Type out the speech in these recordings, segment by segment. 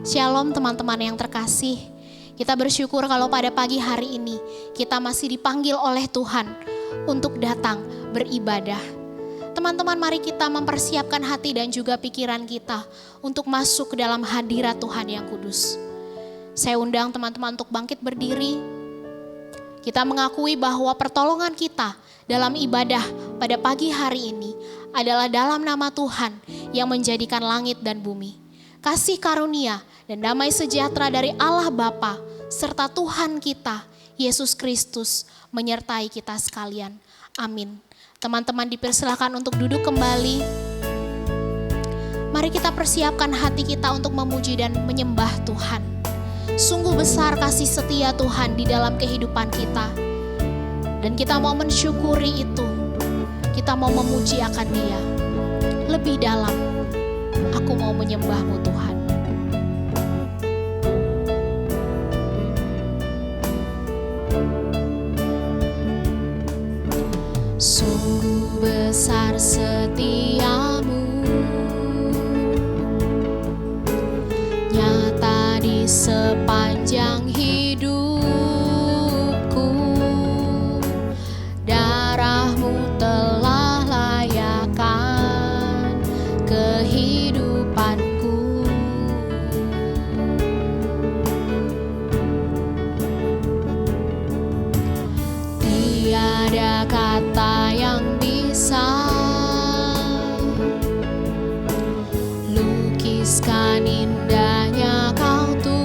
Shalom teman-teman yang terkasih. Kita bersyukur kalau pada pagi hari ini kita masih dipanggil oleh Tuhan untuk datang beribadah. Teman-teman, mari kita mempersiapkan hati dan juga pikiran kita untuk masuk ke dalam hadirat Tuhan yang kudus. Saya undang teman-teman untuk bangkit berdiri. Kita mengakui bahwa pertolongan kita dalam ibadah pada pagi hari ini adalah dalam nama Tuhan yang menjadikan langit dan bumi. Kasih karunia dan damai sejahtera dari Allah Bapa serta Tuhan kita, Yesus Kristus, menyertai kita sekalian. Amin. Teman-teman dipersilakan untuk duduk kembali. Mari kita persiapkan hati kita untuk memuji dan menyembah Tuhan. Sungguh besar kasih setia Tuhan di dalam kehidupan kita. Dan kita mau mensyukuri itu. Kita mau memuji akan Dia. Lebih dalam, aku mau menyembah-Mu Tuhan. Sungguh besar setiamu, nyata di sepanjang hidupku. Darah-Mu telah layakkan kehidupanku. Tiada kata yang bisa lukiskan indahnya Kau Tuhan.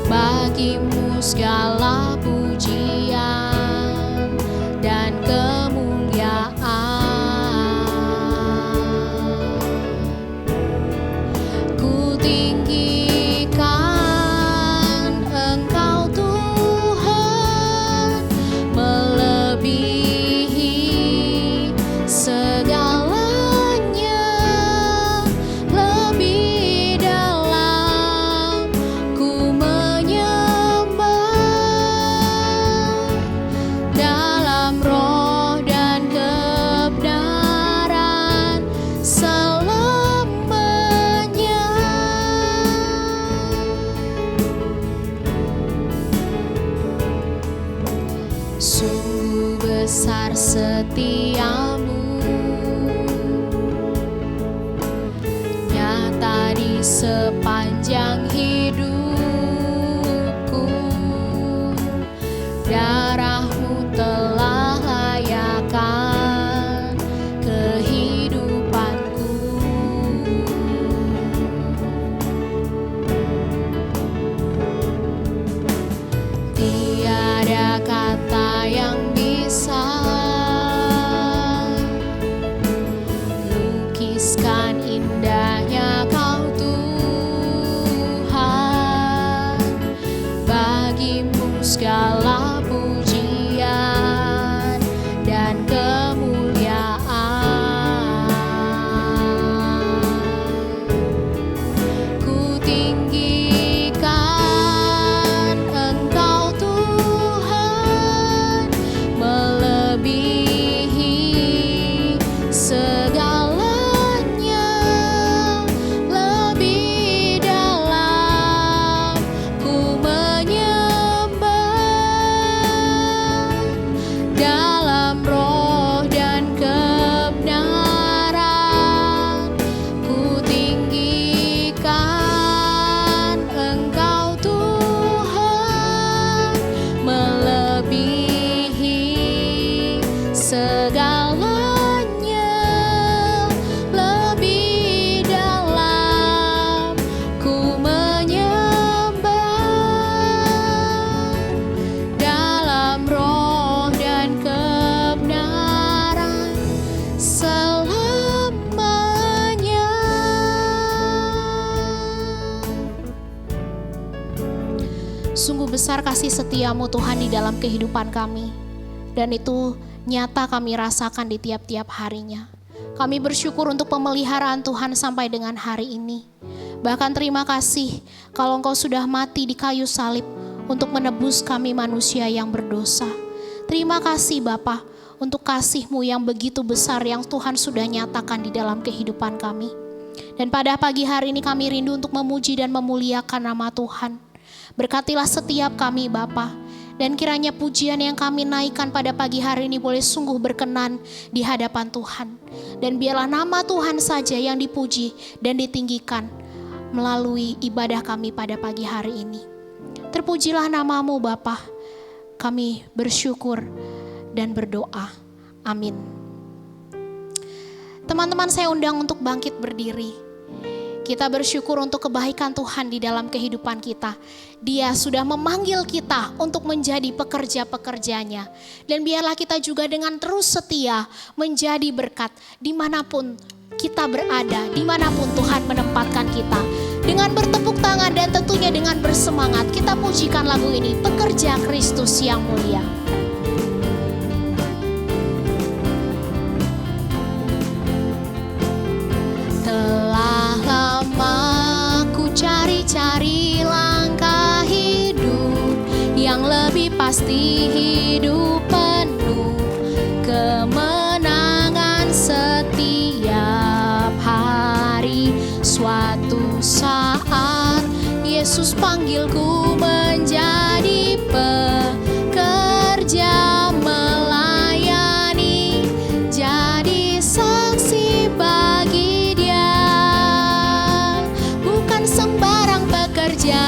Bagimu segala pujian dan kemuliaan. Ku tinggikan Engkau Tuhan, melebihi segalanya. Lebih dalam ku menyembah, dalam roh dan kebenaran selamanya. Sungguh besar setiamu, nyata di sepanjang hidupku. Darah-Mu telah layakkan kehidupanku. Tiada kata yang bisa lukiskan indahnya Kau Tuhan. Bagimu segala pujian dan kemuliaan. Ku tinggikan Engkau Tuhan, melebihi segalanya. Lebih dalam ku menyembah, dalam roh dan kebenaran. Ku tinggikan Engkau Tuhan, melebihi segalanya. Lebih dalam ku menyembah, dalam roh dan kebenaran selamanya. Sungguh besar kasih setia-Mu Tuhan di dalam kehidupan kami. Dan itu nyata kami rasakan di tiap-tiap harinya. Kami bersyukur untuk pemeliharaan Tuhan sampai dengan hari ini. Bahkan terima kasih kalau Engkau sudah mati di kayu salib untuk menebus kami manusia yang berdosa. Terima kasih Bapa untuk kasih-Mu yang begitu besar yang Tuhan sudah nyatakan di dalam kehidupan kami. Dan pada pagi hari ini kami rindu untuk memuji dan memuliakan nama Tuhan. Berkatilah setiap kami Bapa, dan kiranya pujian yang kami naikkan pada pagi hari ini boleh sungguh berkenan di hadapan Tuhan. Dan biarlah nama Tuhan saja yang dipuji dan ditinggikan melalui ibadah kami pada pagi hari ini. Terpujilah namamu Bapa, kami bersyukur dan berdoa. Amin. Teman-teman, saya undang untuk bangkit berdiri. Kita bersyukur untuk kebaikan Tuhan di dalam kehidupan kita. Dia sudah memanggil kita untuk menjadi pekerja-pekerjanya. Dan biarlah kita juga dengan terus setia menjadi berkat dimanapun kita berada, dimanapun Tuhan menempatkan kita. Dengan bertepuk tangan dan tentunya dengan bersemangat, kita pujikan lagu ini, Pekerja Kristus yang Mulia. Cari langkah hidup yang lebih pasti, hidup penuh kemenangan setiap hari. Suatu saat Yesus panggilku menjadi pekerja melayani, jadi saksi bagi Dia. Bukan sembarang pekerja,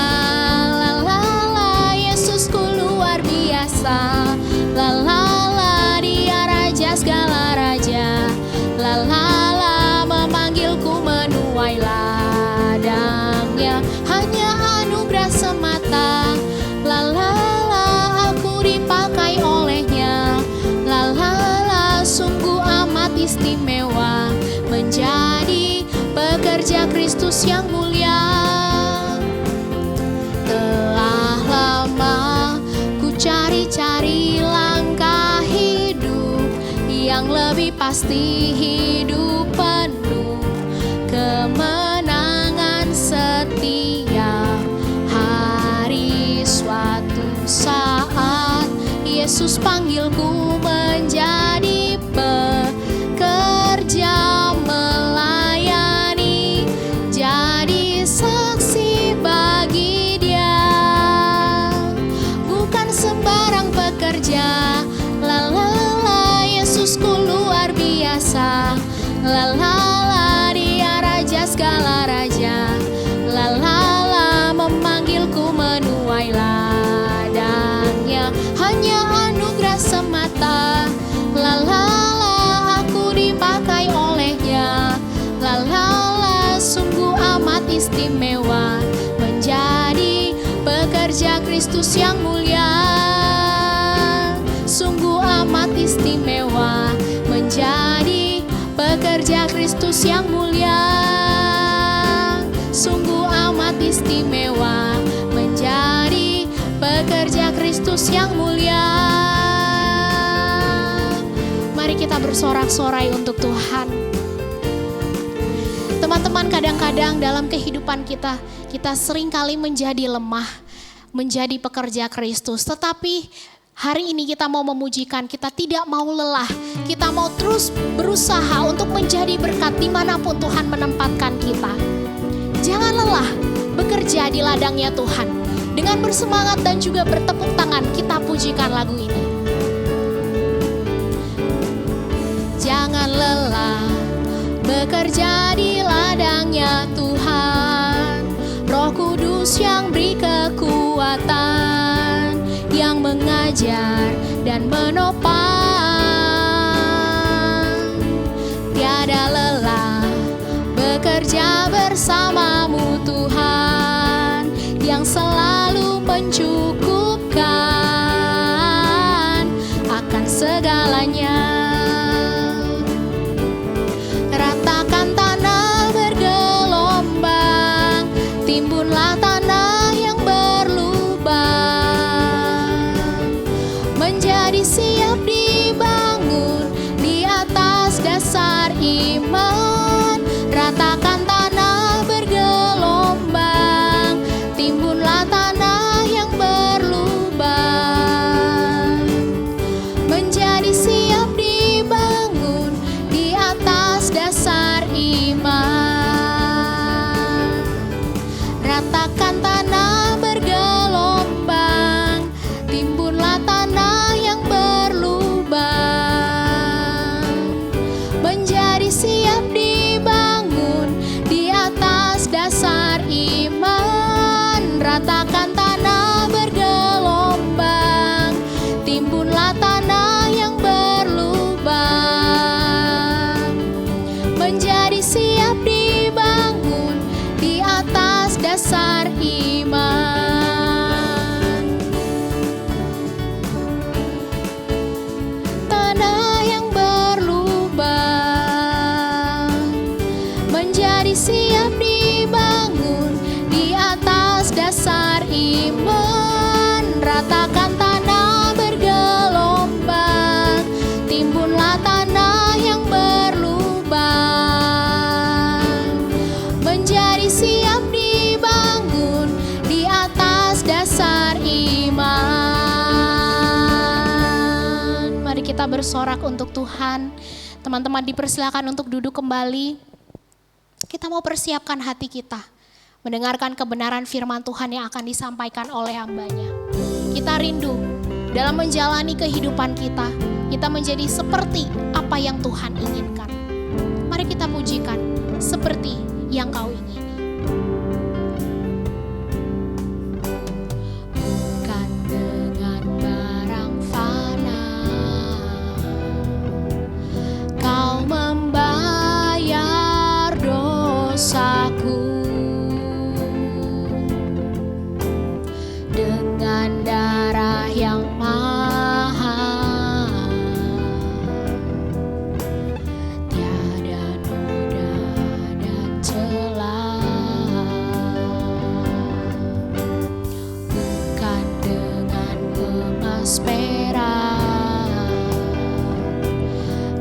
lalala, Yesusku luar biasa. Lalala, Dia Raja segala raja. Lalala, memanggilku menuai ladangnya, hanya anugerah semata. Lalala, aku dipakai olehnya. Lalala, sungguh amat istimewa menjadi pekerja Kristus yang mulia. Telah lama ku cari-cari langkah hidup yang lebih pasti, hidup penuh kemenangan setiap hari. Suatu saat Yesus panggilku menjadi pekerja melayani, jadi saksi bagi Dia. Bukan sembarang pekerja, lalala, Yesusku luar biasa. Lalala, Dia Raja segala raja. Lalala, memanggilku menuai ladangnya, hanya anugerah semata. Lalala, aku dipakai olehnya. Lalala, sungguh amat istimewa menjadi pekerja Kristus yang mulia. Sungguh amat istimewa menjadi pekerja Kristus yang mulia. Sungguh amat istimewa menjadi pekerja Kristus yang mulia. Mari kita bersorak-sorai untuk Tuhan. Teman-teman, kadang-kadang dalam kehidupan kita seringkali menjadi lemah, menjadi pekerja Kristus. Tetapi hari ini kita mau memujikan, kita tidak mau lelah. Kita mau terus berusaha untuk menjadi berkat dimanapun Tuhan menempatkan kita. Jangan lelah bekerja di ladangnya Tuhan. Dengan bersemangat dan juga bertepuk tangan, kita pujikan lagu ini. Jangan lelah bekerja di ladangnya Tuhan. Roh Kudus yang beri kekuatan, yang mengajar dan menopang. Tiada lelah bekerja bersamamu Tuhan, yang selalu mencukupkan akan segalanya. Ratakan tanah bergelombang, timbunlah tanah yang berlubang, menjadi siap dibangun. menjadi siap dibangun di atas dasar iman. Ratakan tanah bergelombang, timbunlah tanah yang berlubang, menjadi siap dibangun di atas dasar iman. Mari kita bersorak untuk Tuhan. Teman-teman dipersilakan untuk duduk kembali. Kita mau persiapkan hati kita, mendengarkan kebenaran firman Tuhan yang akan disampaikan oleh hamba-Nya. Kita rindu dalam menjalani kehidupan kita, kita menjadi seperti apa yang Tuhan inginkan. Mari kita pujikan seperti yang Kau ingini. Bukan dengan barang fana Kau membayar dosaku, dengan darah yang mahal, tiada noda dan celah. Bukan dengan emas perak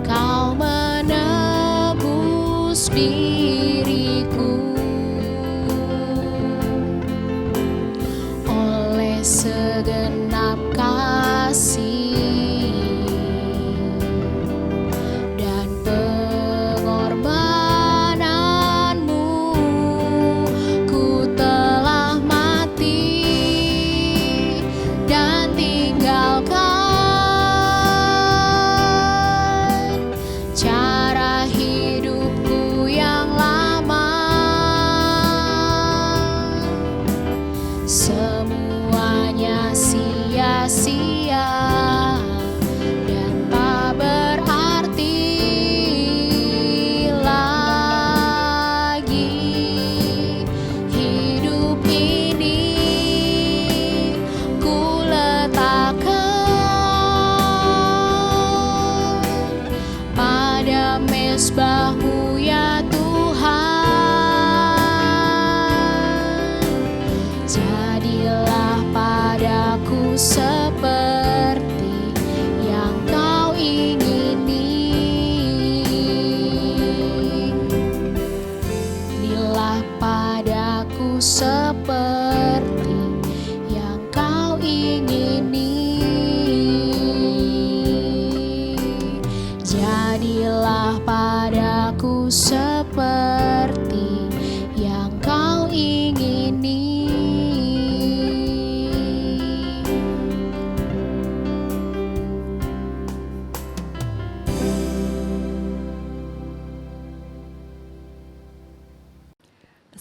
Kau menebus diriku, oleh segenap kasih dan pengorbananmu, ku telah mati dan tinggalkan cara hidupku yang lama. Semuanya sia-sia dan tak berarti lagi. Hidup ini ku letakkan pada mezbah-Mu ya Tuhan. Jadilah padaku seperti yang Kau ingini. Jadilah padaku seperti yang Kau ingini. Jadilah padaku seperti yang Kau ingini.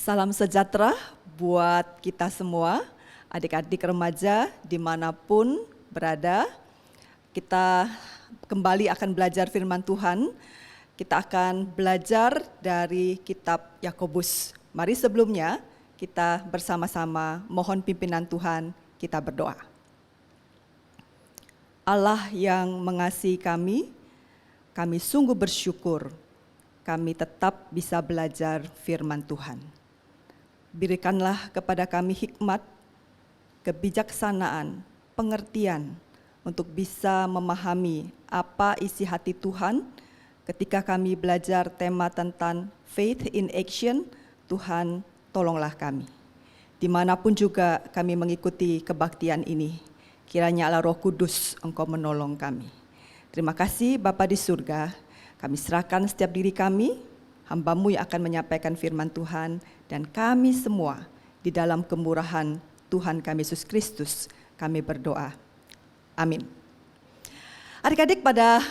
Salam sejahtera buat kita semua, adik-adik remaja dimanapun berada. Kita kembali akan belajar firman Tuhan. Kita akan belajar dari kitab Yakobus. Mari sebelumnya kita bersama-sama mohon pimpinan Tuhan, kita berdoa. Allah yang mengasihi kami sungguh bersyukur kami tetap bisa belajar firman Tuhan. Berikanlah kepada kami hikmat, kebijaksanaan, pengertian untuk bisa memahami apa isi hati Tuhan ketika kami belajar tema tentang faith in action. Tuhan, tolonglah kami. Dimanapun juga kami mengikuti kebaktian ini, kiranya Allah Roh Kudus Engkau menolong kami. Terima kasih Bapa di surga, kami serahkan setiap diri kami, hamba-Mu yang akan menyampaikan firman Tuhan, dan kami semua di dalam kemurahan Tuhan kami Yesus Kristus, kami berdoa. Amin. Adik-adik, pada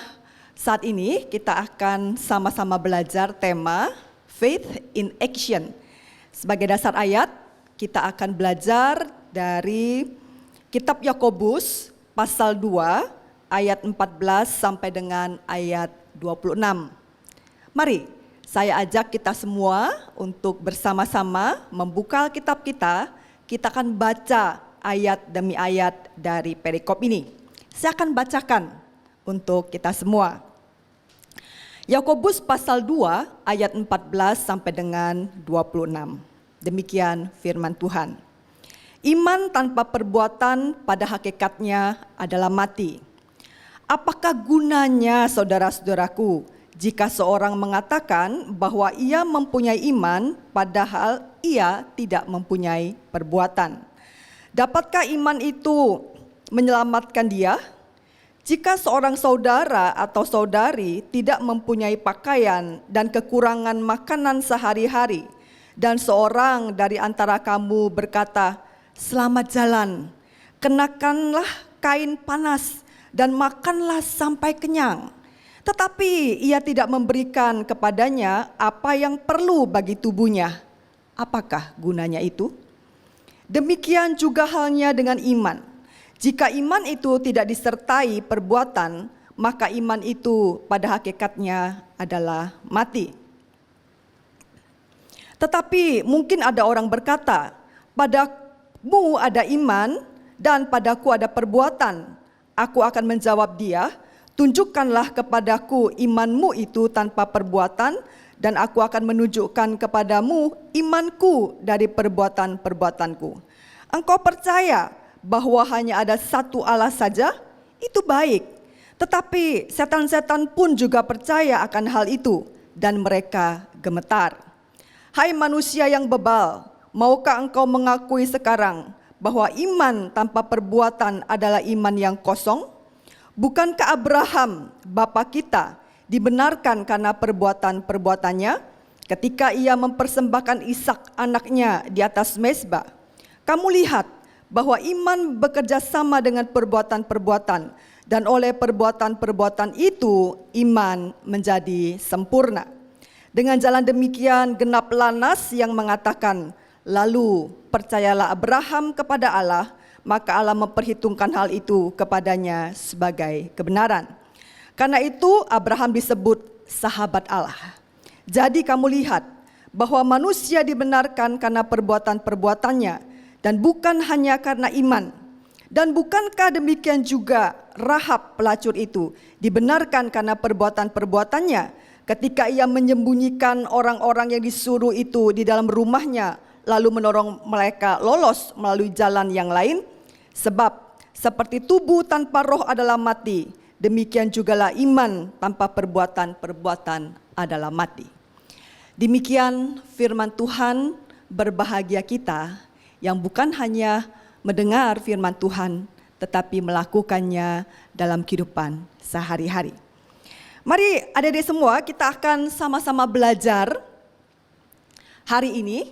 saat ini kita akan sama-sama belajar tema Faith in Action. Sebagai dasar ayat, kita akan belajar dari kitab Yakobus pasal 2 ayat 14 sampai dengan ayat 26. Mari saya ajak kita semua untuk bersama-sama membuka Alkitab kita. Kita akan baca ayat demi ayat dari perikop ini. Saya akan bacakan untuk kita semua. Yakobus pasal 2 ayat 14 sampai dengan 26. Demikian firman Tuhan. Iman tanpa perbuatan pada hakikatnya adalah mati. Apakah gunanya, saudara-saudaraku, jika seorang mengatakan bahwa ia mempunyai iman padahal ia tidak mempunyai perbuatan? Dapatkah iman itu menyelamatkan dia? Jika seorang saudara atau saudari tidak mempunyai pakaian dan kekurangan makanan sehari-hari, dan seorang dari antara kamu berkata, "Selamat jalan, kenakanlah kain panas dan makanlah sampai kenyang," tetapi ia tidak memberikan kepadanya apa yang perlu bagi tubuhnya, apakah gunanya itu? Demikian juga halnya dengan iman. Jika iman itu tidak disertai perbuatan, maka iman itu pada hakikatnya adalah mati. Tetapi mungkin ada orang berkata, "Padamu ada iman dan padaku ada perbuatan." Aku akan menjawab dia, "Tunjukkanlah kepadaku imanmu itu tanpa perbuatan, dan aku akan menunjukkan kepadamu imanku dari perbuatan-perbuatanku." Engkau percaya bahwa hanya ada satu Allah saja? Itu baik. Tetapi setan-setan pun juga percaya akan hal itu, dan mereka gemetar. Hai manusia yang bebal, maukah engkau mengakui sekarang bahwa iman tanpa perbuatan adalah iman yang kosong? Bukankah Abraham, bapa kita, dibenarkan karena perbuatan-perbuatannya ketika ia mempersembahkan Ishak anaknya di atas mezbah? Kamu lihat bahwa iman bekerja sama dengan perbuatan-perbuatan, dan oleh perbuatan-perbuatan itu iman menjadi sempurna. Dengan jalan demikian genaplah nas yang mengatakan, "Lalu percayalah Abraham kepada Allah, maka Allah memperhitungkan hal itu kepadanya sebagai kebenaran." Karena itu Abraham disebut sahabat Allah. Jadi kamu lihat bahwa manusia dibenarkan karena perbuatan-perbuatannya, dan bukan hanya karena iman. Dan bukankah demikian juga Rahab pelacur itu dibenarkan karena perbuatan-perbuatannya ketika ia menyembunyikan orang-orang yang disuruh itu di dalam rumahnya, lalu mendorong mereka lolos melalui jalan yang lain? Sebab seperti tubuh tanpa roh adalah mati, demikian jugalah iman tanpa perbuatan-perbuatan adalah mati. Demikian firman Tuhan. Berbahagia kita yang bukan hanya mendengar firman Tuhan, tetapi melakukannya dalam kehidupan sehari-hari. Mari adik-adik semua, kita akan sama-sama belajar hari ini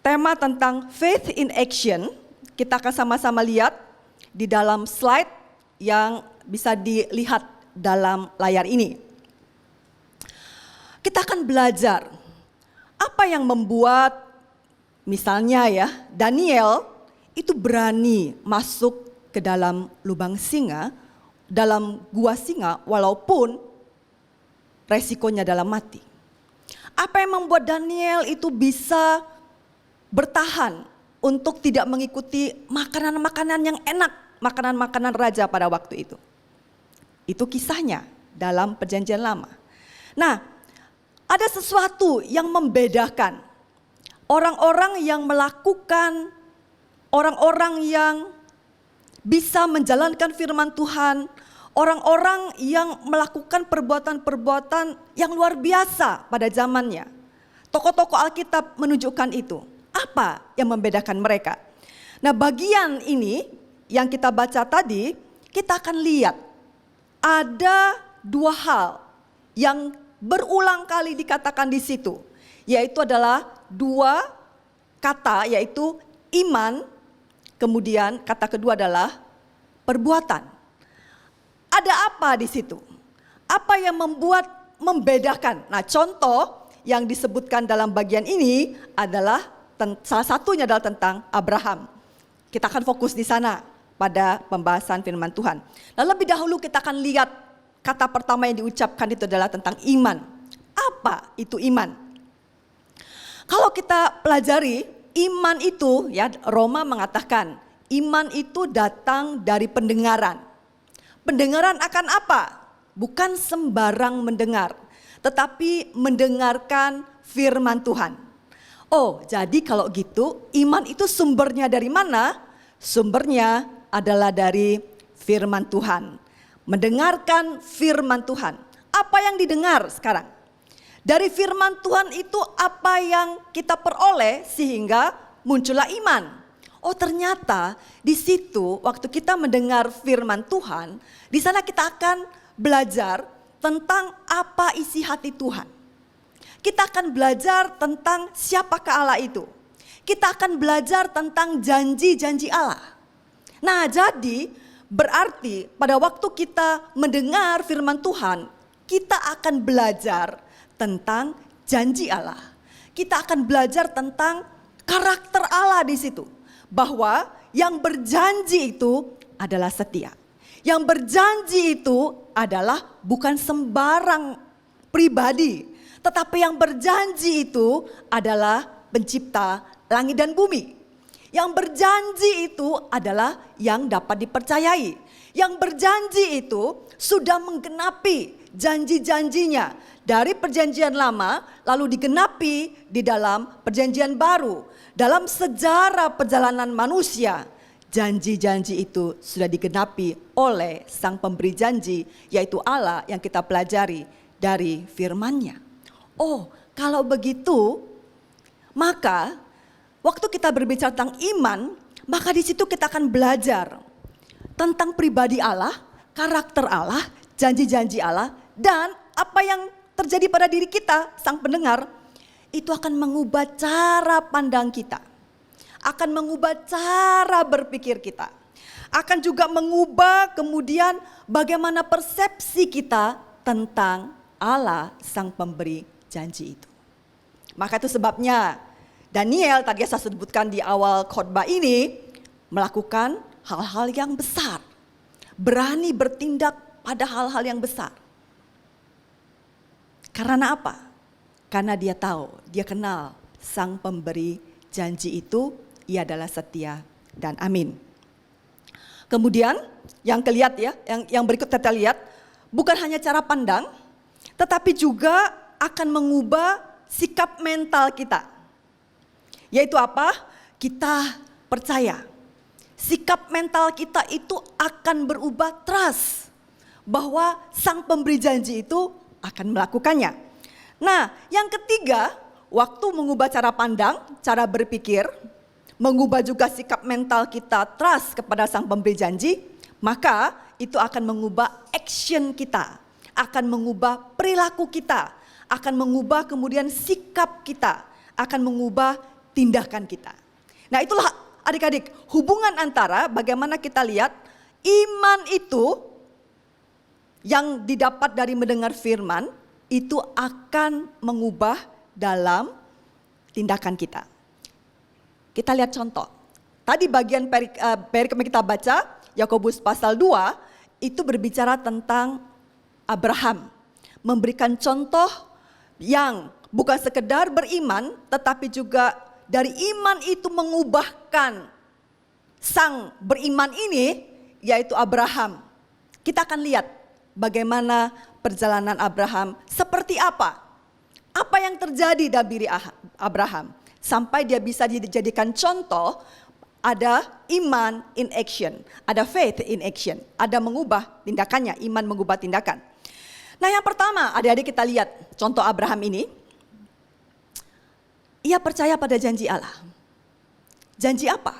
tema tentang faith in action. Kita akan sama-sama lihat di dalam slide yang bisa dilihat dalam layar ini. Kita akan belajar apa yang membuat, misalnya ya, Daniel itu berani masuk ke dalam lubang singa, dalam gua singa, walaupun resikonya adalah mati. Apa yang membuat Daniel itu bisa bertahan untuk tidak mengikuti makanan-makanan yang enak, makanan-makanan raja pada waktu itu? Itu kisahnya dalam Perjanjian Lama. Nah, ada sesuatu yang membedakan orang-orang yang melakukan, orang-orang yang bisa menjalankan firman Tuhan, orang-orang yang melakukan perbuatan-perbuatan yang luar biasa pada zamannya. Tokoh-tokoh Alkitab menunjukkan itu. Apa yang membedakan mereka? Nah, bagian ini yang kita baca tadi, kita akan lihat ada dua hal yang berulang kali dikatakan di situ, yaitu adalah dua kata, yaitu iman, kemudian kata kedua adalah perbuatan. Ada apa di situ? Apa yang membuat membedakan? Nah, contoh yang disebutkan dalam bagian ini adalah salah satunya adalah tentang Abraham. Kita akan fokus di sana pada pembahasan firman Tuhan. Nah, lebih dahulu kita akan lihat kata pertama yang diucapkan itu adalah tentang iman. Apa itu iman? Kalau kita pelajari iman itu, ya, Roma mengatakan iman itu datang dari pendengaran. Pendengaran akan apa? bukan sembarang mendengar, tetapi mendengarkan firman Tuhan. Oh, jadi kalau gitu iman itu sumbernya dari mana? Sumbernya adalah dari firman Tuhan. Mendengarkan firman Tuhan. Apa yang didengar sekarang? Dari firman Tuhan itu apa yang kita peroleh sehingga muncullah iman. Oh, ternyata di situ waktu kita mendengar firman Tuhan, di sana kita akan belajar tentang apa isi hati Tuhan. Kita akan belajar tentang siapakah Allah itu. Kita akan belajar tentang janji-janji Allah. Nah, jadi berarti pada waktu kita mendengar firman Tuhan, kita akan belajar tentang janji Allah. Kita akan belajar tentang karakter Allah di situ. Bahwa yang berjanji itu adalah setia. Yang berjanji itu adalah bukan sembarang pribadi, tetapi yang berjanji itu adalah pencipta langit dan bumi. Yang berjanji itu adalah yang dapat dipercayai. Yang berjanji itu sudah menggenapi janji-janjinya dari perjanjian lama lalu digenapi di dalam perjanjian baru. Dalam sejarah perjalanan manusia, janji-janji itu sudah digenapi oleh sang pemberi janji, yaitu Allah yang kita pelajari dari firman-Nya. Oh, kalau begitu, maka waktu kita berbicara tentang iman, maka di situ kita akan belajar tentang pribadi Allah, karakter Allah, janji-janji Allah, dan apa yang terjadi pada diri kita, sang pendengar, itu akan mengubah cara pandang kita. Akan mengubah cara berpikir kita. Akan juga mengubah kemudian bagaimana persepsi kita tentang Allah sang pemberi janji itu. Maka itu sebabnya Daniel tadi saya sebutkan di awal khotbah ini melakukan hal-hal yang besar. Berani bertindak pada hal-hal yang besar. Karena apa? Karena dia tahu, dia kenal sang pemberi janji itu, ia adalah setia dan amin. Kemudian yang kelihat ya, yang berikut kita lihat, bukan hanya cara pandang, tetapi juga akan mengubah sikap mental kita. Yaitu apa? Kita percaya. Sikap mental kita itu akan berubah trust bahwa sang pemberi janji itu akan melakukannya. Nah, yang ketiga, waktu mengubah cara pandang, cara berpikir, mengubah juga sikap mental kita trust kepada sang pemberi janji, maka itu akan mengubah action kita, akan mengubah perilaku kita, akan mengubah kemudian sikap kita, akan mengubah tindakan kita. Nah, itulah adik-adik hubungan antara bagaimana kita lihat iman itu yang didapat dari mendengar firman, itu akan mengubah dalam tindakan kita. Kita lihat contoh. Tadi bagian perikop yang kita baca, Yakobus pasal 2, itu berbicara tentang Abraham. Memberikan contoh yang bukan sekedar beriman, tetapi juga dari iman itu mengubahkan sang beriman ini, yaitu Abraham. Kita akan lihat bagaimana perjalanan Abraham seperti apa. Apa yang terjadi dalam diri Abraham. Sampai dia bisa dijadikan contoh, ada iman in action. Ada faith in action. Ada mengubah tindakannya, iman mengubah tindakan. Nah, yang pertama adik-adik kita lihat contoh Abraham ini. Ia percaya pada janji Allah. Janji apa?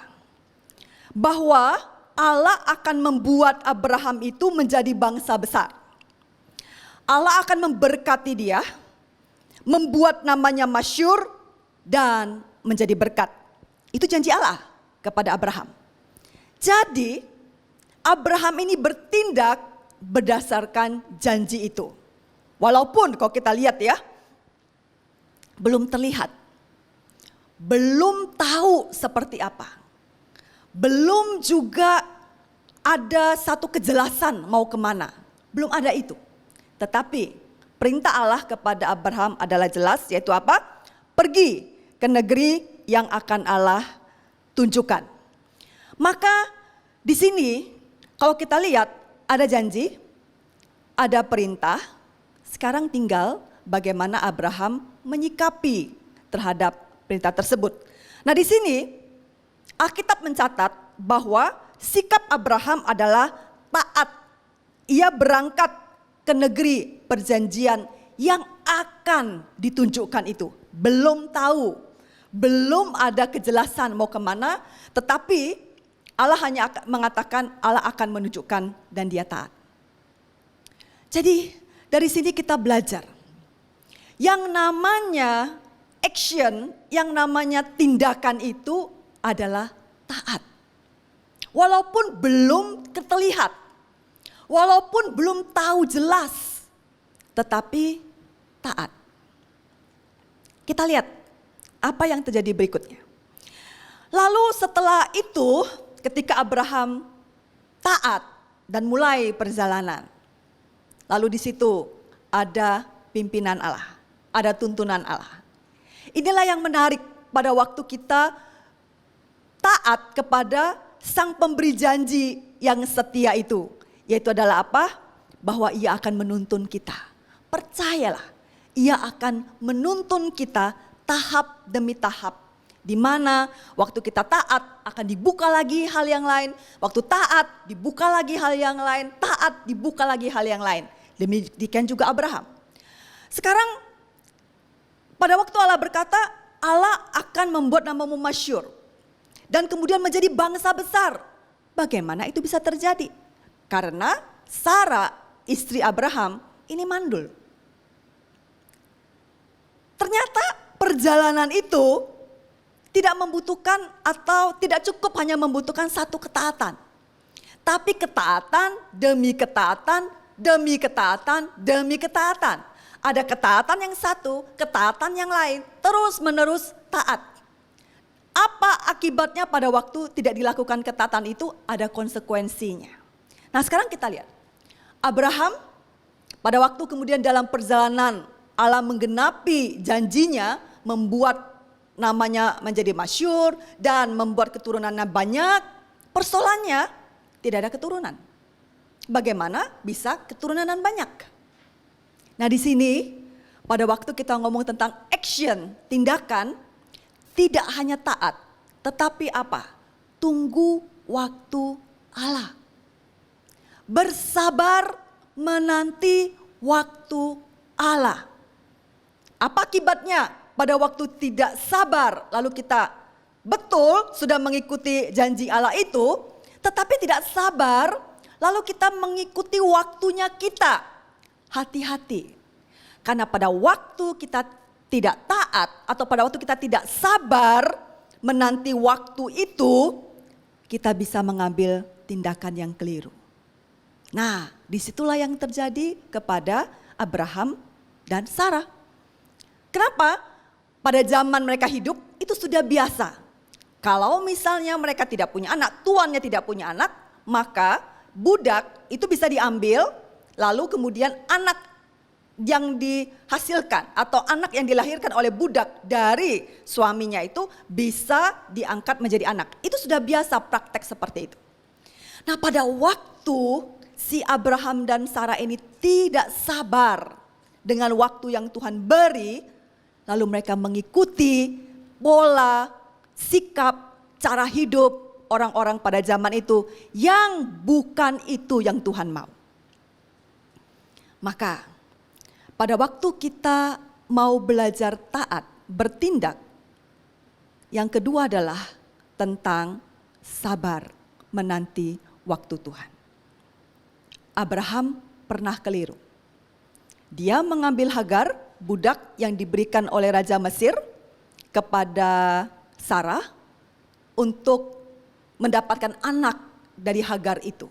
Bahwa Allah akan membuat Abraham itu menjadi bangsa besar. Allah akan memberkati dia, membuat namanya masyhur dan menjadi berkat. Itu janji Allah kepada Abraham. Jadi Abraham ini bertindak berdasarkan janji itu. Walaupun kalau kita lihat ya, belum terlihat. Belum tahu seperti apa. Belum juga ada satu kejelasan mau kemana. Belum ada itu. Tetapi perintah Allah kepada Abraham adalah jelas, yaitu apa? Pergi ke negeri yang akan Allah tunjukkan. Maka di sini kalau kita lihat ada janji, ada perintah, sekarang tinggal bagaimana Abraham menyikapi terhadap perintah tersebut. Nah, di sini Alkitab mencatat bahwa sikap Abraham adalah taat. Ia berangkat ke negeri perjanjian yang akan ditunjukkan itu. Belum tahu, belum ada kejelasan mau kemana, tetapi Allah hanya mengatakan Allah akan menunjukkan dan dia taat. Jadi dari sini kita belajar. Yang namanya action, yang namanya tindakan itu adalah taat. Walaupun belum terlihat, walaupun belum tahu jelas, tetapi taat. Kita lihat apa yang terjadi berikutnya. Lalu setelah itu, ketika Abraham taat dan mulai perjalanan, lalu di situ ada pimpinan Allah, ada tuntunan Allah. Inilah yang menarik pada waktu kita taat kepada Sang Pemberi janji yang setia itu. Yaitu adalah apa? Bahwa ia akan menuntun kita. Percayalah, ia akan menuntun kita tahap demi tahap. Di mana waktu kita taat akan dibuka lagi hal yang lain. Waktu taat dibuka lagi hal yang lain. Taat dibuka lagi hal yang lain. Demikian juga Abraham. Sekarang pada waktu Allah berkata, Allah akan membuat namamu masyhur. Dan kemudian menjadi bangsa besar. Bagaimana itu bisa terjadi? Karena Sarah, istri Abraham, ini mandul. Ternyata perjalanan itu tidak membutuhkan atau tidak cukup hanya membutuhkan satu ketaatan. Tapi ketaatan demi ketaatan, demi ketaatan, demi ketaatan. Ada ketaatan yang satu, ketaatan yang lain, terus menerus taat. Apa akibatnya pada waktu tidak dilakukan ketaatan itu? Ada konsekuensinya. Nah, sekarang kita lihat. Abraham pada waktu kemudian dalam perjalanan Allah menggenapi janjinya, membuat namanya menjadi masyhur dan membuat keturunannya banyak. Persoalannya tidak ada keturunan. Bagaimana bisa keturunan banyak? Nah, di sini pada waktu kita ngomong tentang action, tindakan, tidak hanya taat, tetapi apa? Tunggu waktu Allah. Bersabar menanti waktu Allah. Apa akibatnya pada waktu tidak sabar, lalu kita betul sudah mengikuti janji Allah itu, tetapi tidak sabar, lalu kita mengikuti waktunya kita. Hati-hati. Karena pada waktu kita tidak taat atau pada waktu kita tidak sabar menanti waktu itu, kita bisa mengambil tindakan yang keliru. Nah, disitulah yang terjadi kepada Abraham dan Sarah. Kenapa? Pada zaman mereka hidup itu sudah biasa. Kalau misalnya mereka tidak punya anak, tuannya tidak punya anak, maka budak itu bisa diambil, lalu kemudian anak yang dihasilkan atau anak yang dilahirkan oleh budak dari suaminya itu bisa diangkat menjadi anak. Itu sudah biasa praktek seperti itu. Nah, pada waktu si Abraham dan Sarah ini tidak sabar dengan waktu yang Tuhan beri, lalu mereka mengikuti pola, sikap, cara hidup orang-orang pada zaman itu yang bukan itu yang Tuhan mau. Maka pada waktu kita mau belajar taat, bertindak, yang kedua adalah tentang sabar menanti waktu Tuhan. Abraham pernah keliru. Dia mengambil Hagar, budak yang diberikan oleh Raja Mesir kepada Sarah untuk mendapatkan anak dari Hagar itu.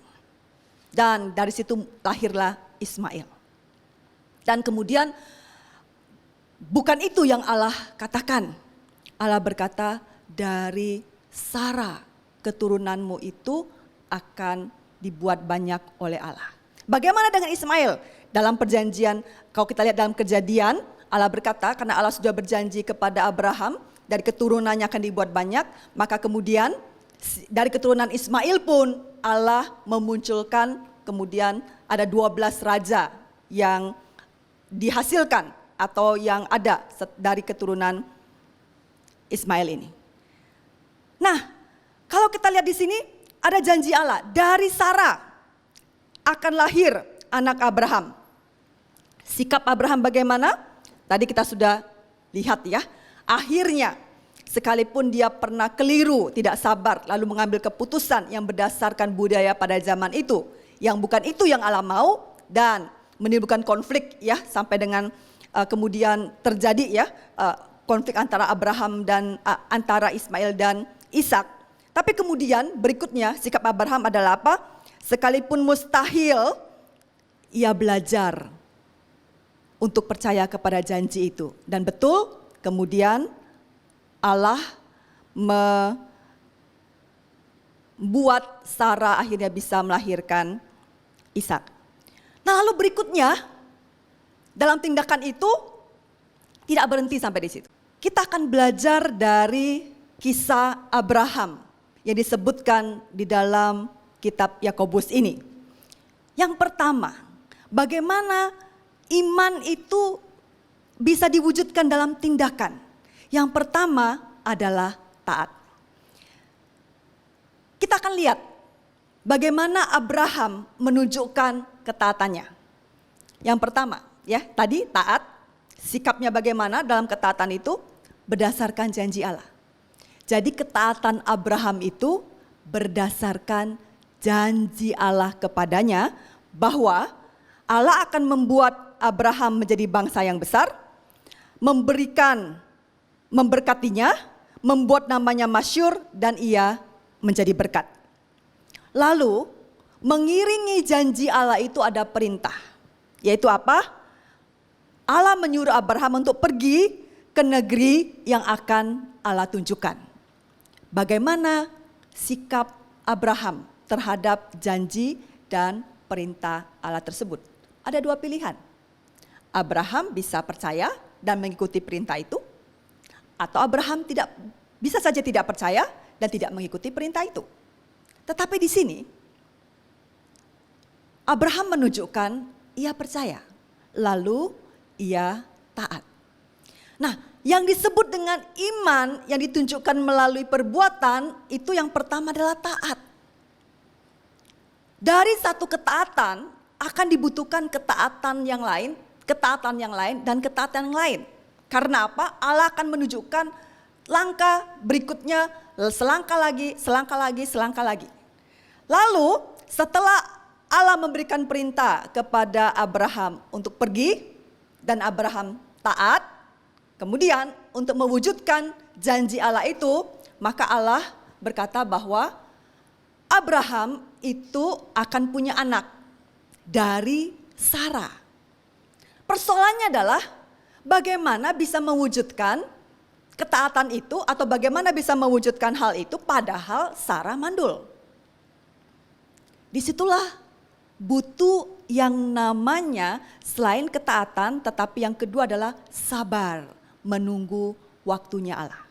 Dan dari situ lahirlah Ismail. Dan kemudian bukan itu yang Allah katakan. Allah berkata, dari Sarah keturunanmu itu akan dibuat banyak oleh Allah. Bagaimana dengan Ismail? Dalam perjanjian, kalau kita lihat dalam Kejadian, Allah berkata karena Allah sudah berjanji kepada Abraham, dari keturunannya akan dibuat banyak, maka kemudian dari keturunan Ismail pun Allah memunculkan kemudian ada 12 raja yang dihasilkan atau yang ada dari keturunan Ismail ini. Nah, kalau kita lihat di sini ada janji Allah, dari Sarah akan lahir anak Abraham. Sikap Abraham bagaimana? Tadi kita sudah lihat ya. Akhirnya sekalipun dia pernah keliru, tidak sabar, lalu mengambil keputusan yang berdasarkan budaya pada zaman itu, yang bukan itu yang Allah mau, dan menimbulkan konflik ya, sampai dengan kemudian terjadi ya konflik antara Abraham dan antara Ismail dan Ishak. Tapi kemudian berikutnya sikap Abraham adalah apa? Sekalipun mustahil, ia belajar untuk percaya kepada janji itu. Dan betul, kemudian Allah membuat Sarah akhirnya bisa melahirkan Ishak. Nah, lalu berikutnya dalam tindakan itu tidak berhenti sampai di situ. Kita akan belajar dari kisah Abraham yang disebutkan di dalam kitab Yakobus ini. Yang pertama, bagaimana iman itu bisa diwujudkan dalam tindakan. Yang pertama adalah taat. Kita akan lihat bagaimana Abraham menunjukkan ketaatannya. Yang pertama, ya, tadi taat, sikapnya bagaimana dalam ketaatan itu berdasarkan janji Allah. Jadi ketaatan Abraham itu berdasarkan janji Allah kepadanya bahwa Allah akan membuat Abraham menjadi bangsa yang besar, memberkatinya, membuat namanya masyhur, dan ia menjadi berkat. Lalu mengiringi janji Allah itu ada perintah, yaitu apa? Allah menyuruh Abraham untuk pergi ke negeri yang akan Allah tunjukkan. Bagaimana sikap Abraham terhadap janji dan perintah Allah tersebut? Ada dua pilihan. Abraham bisa percaya dan mengikuti perintah itu, atau Abraham bisa saja tidak percaya dan tidak mengikuti perintah itu. Tetapi di sini Abraham menunjukkan ia percaya, lalu ia taat. Nah, yang disebut dengan iman yang ditunjukkan melalui perbuatan itu yang pertama adalah taat. Dari satu ketaatan akan dibutuhkan ketaatan yang lain, dan ketaatan yang lain. Karena apa? Allah akan menunjukkan langkah berikutnya, selangkah lagi. Lalu setelah Allah memberikan perintah kepada Abraham untuk pergi dan Abraham taat, kemudian untuk mewujudkan janji Allah itu, maka Allah berkata bahwa Abraham itu akan punya anak dari Sarah. Persoalannya adalah bagaimana bisa mewujudkan ketaatan itu, atau bagaimana bisa mewujudkan hal itu padahal Sarah mandul. Disitulah butuh yang namanya selain ketaatan, tetapi yang kedua adalah sabar menunggu waktunya Allah.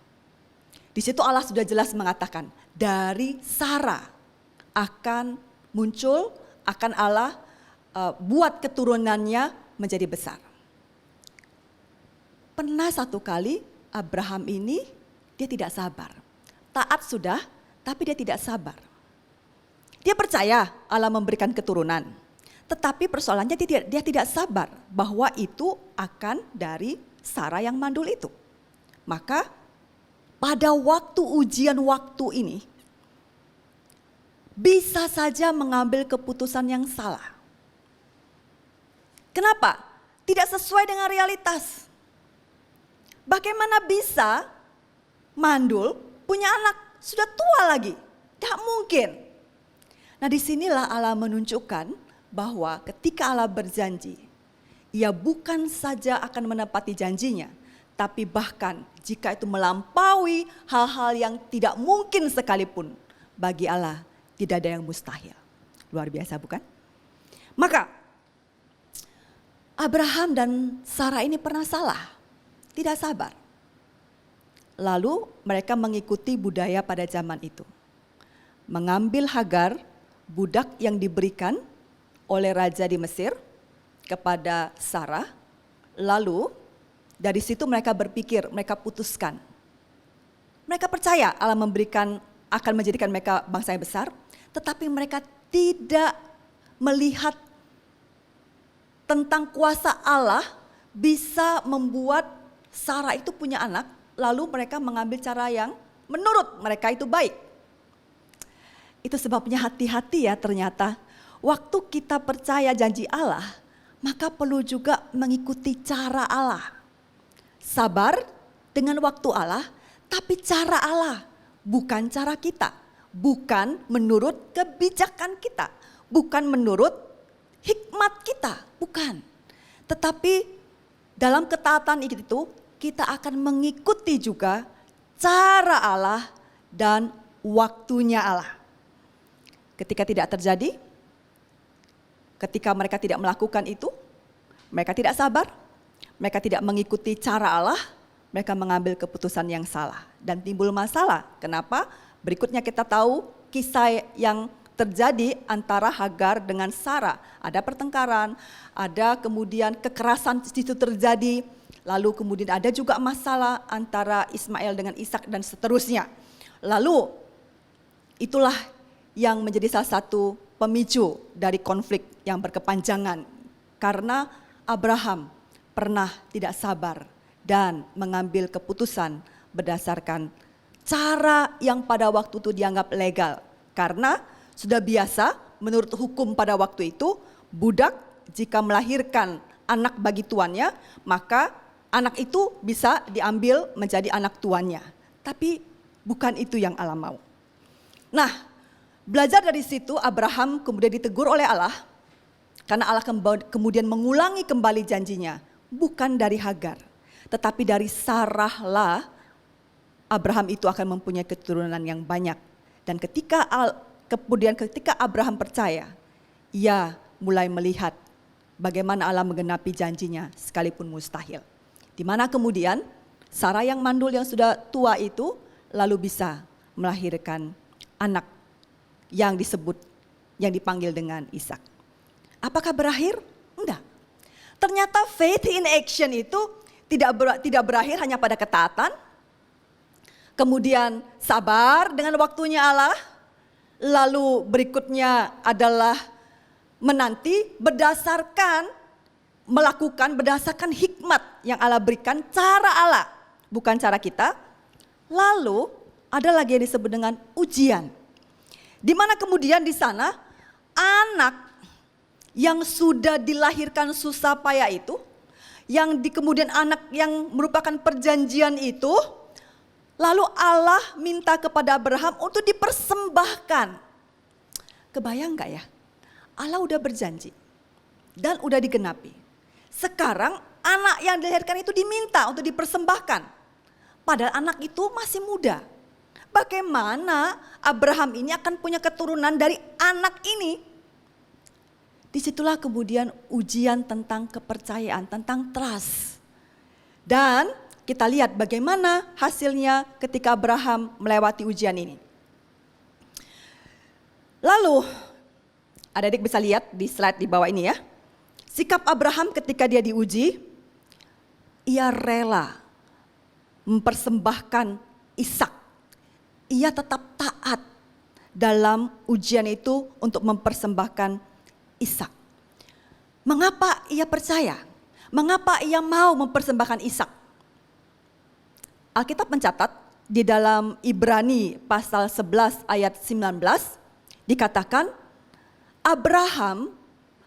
Di situ Allah sudah jelas mengatakan dari Sarah akan muncul, akan Allah buat keturunannya menjadi besar. Pernah satu kali Abraham ini dia tidak sabar. Taat sudah, tapi dia tidak sabar. Dia percaya Allah memberikan keturunan. Tetapi persoalannya dia tidak sabar bahwa itu akan dari Sarah yang mandul itu. Maka pada waktu ujian waktu ini bisa saja mengambil keputusan yang salah. Kenapa? Tidak sesuai dengan realitas. Bagaimana bisa mandul punya anak sudah tua lagi? Tidak mungkin. Nah, disinilah Allah menunjukkan bahwa ketika Allah berjanji, ia bukan saja akan menepati janjinya, tapi bahkan jika itu melampaui hal-hal yang tidak mungkin sekalipun, bagi Allah tidak ada yang mustahil. Luar biasa bukan? Maka Abraham dan Sarah ini pernah salah, tidak sabar. Lalu mereka mengikuti budaya pada zaman itu. Mengambil Hagar, budak yang diberikan oleh raja di Mesir kepada Sarah. Lalu dari situ mereka berpikir, mereka putuskan. Mereka percaya Allah akan menjadikan mereka bangsa yang besar, tetapi mereka tidak melihat tentang kuasa Allah bisa membuat Sarah itu punya anak, lalu mereka mengambil cara yang menurut mereka itu baik. Itu sebabnya hati-hati ya, ternyata waktu kita percaya janji Allah, maka perlu juga mengikuti cara Allah. Sabar dengan waktu Allah, tapi cara Allah, bukan cara kita. Bukan menurut kebijakan kita, bukan menurut hikmat kita, bukan. Tetapi dalam ketaatan itu kita akan mengikuti juga cara Allah dan waktunya Allah. Ketika tidak terjadi, ketika mereka tidak melakukan itu, mereka tidak sabar, mereka tidak mengikuti cara Allah, mereka mengambil keputusan yang salah dan timbul masalah. Kenapa? Berikutnya kita tahu kisah yang terjadi antara Hagar dengan Sarah. Ada pertengkaran, ada kemudian kekerasan di situ terjadi, lalu kemudian ada juga masalah antara Ismail dengan Ishak dan seterusnya. Lalu itulah yang menjadi salah satu pemicu dari konflik yang berkepanjangan. Karena Abraham pernah tidak sabar dan mengambil keputusan berdasarkan cara yang pada waktu itu dianggap legal. Karena sudah biasa menurut hukum pada waktu itu, budak jika melahirkan anak bagi tuannya, maka anak itu bisa diambil menjadi anak tuannya. Tapi bukan itu yang Allah mau. Nah, belajar dari situ Abraham kemudian ditegur oleh Allah. Karena Allah kemudian mengulangi kembali janjinya. Bukan dari Hagar, tetapi dari Sarahlah Abraham itu akan mempunyai keturunan yang banyak. Dan ketika Abraham percaya, ia mulai melihat bagaimana Allah menggenapi janjinya sekalipun mustahil. Di mana kemudian Sarah yang mandul yang sudah tua itu lalu bisa melahirkan anak yang dipanggil dengan Ishak. Apakah berakhir? Enggak. Ternyata faith in action itu tidak berakhir hanya pada ketaatan, kemudian sabar dengan waktunya Allah, lalu berikutnya adalah menanti berdasarkan hikmat yang Allah berikan, cara Allah, bukan cara kita. Lalu ada lagi yang disebut dengan ujian. Di mana kemudian di sana anak yang sudah dilahirkan susah payah itu, kemudian anak yang merupakan perjanjian itu, lalu Allah minta kepada Abraham untuk dipersembahkan. Kebayang gak ya? Allah udah berjanji dan udah digenapi. Sekarang anak yang dilahirkan itu diminta untuk dipersembahkan. Padahal anak itu masih muda. Bagaimana Abraham ini akan punya keturunan dari anak ini? Disitulah kemudian ujian tentang kepercayaan, tentang trust. Dan kita lihat bagaimana hasilnya ketika Abraham melewati ujian ini. Lalu, adik-adik bisa lihat di slide di bawah ini ya. Sikap Abraham ketika dia diuji, ia rela mempersembahkan Ishak. Ia tetap taat dalam ujian itu untuk mempersembahkan Ishak. Mengapa ia percaya? Mengapa ia mau mempersembahkan Ishak? Alkitab mencatat di dalam Ibrani pasal 11 ayat 19 dikatakan Abraham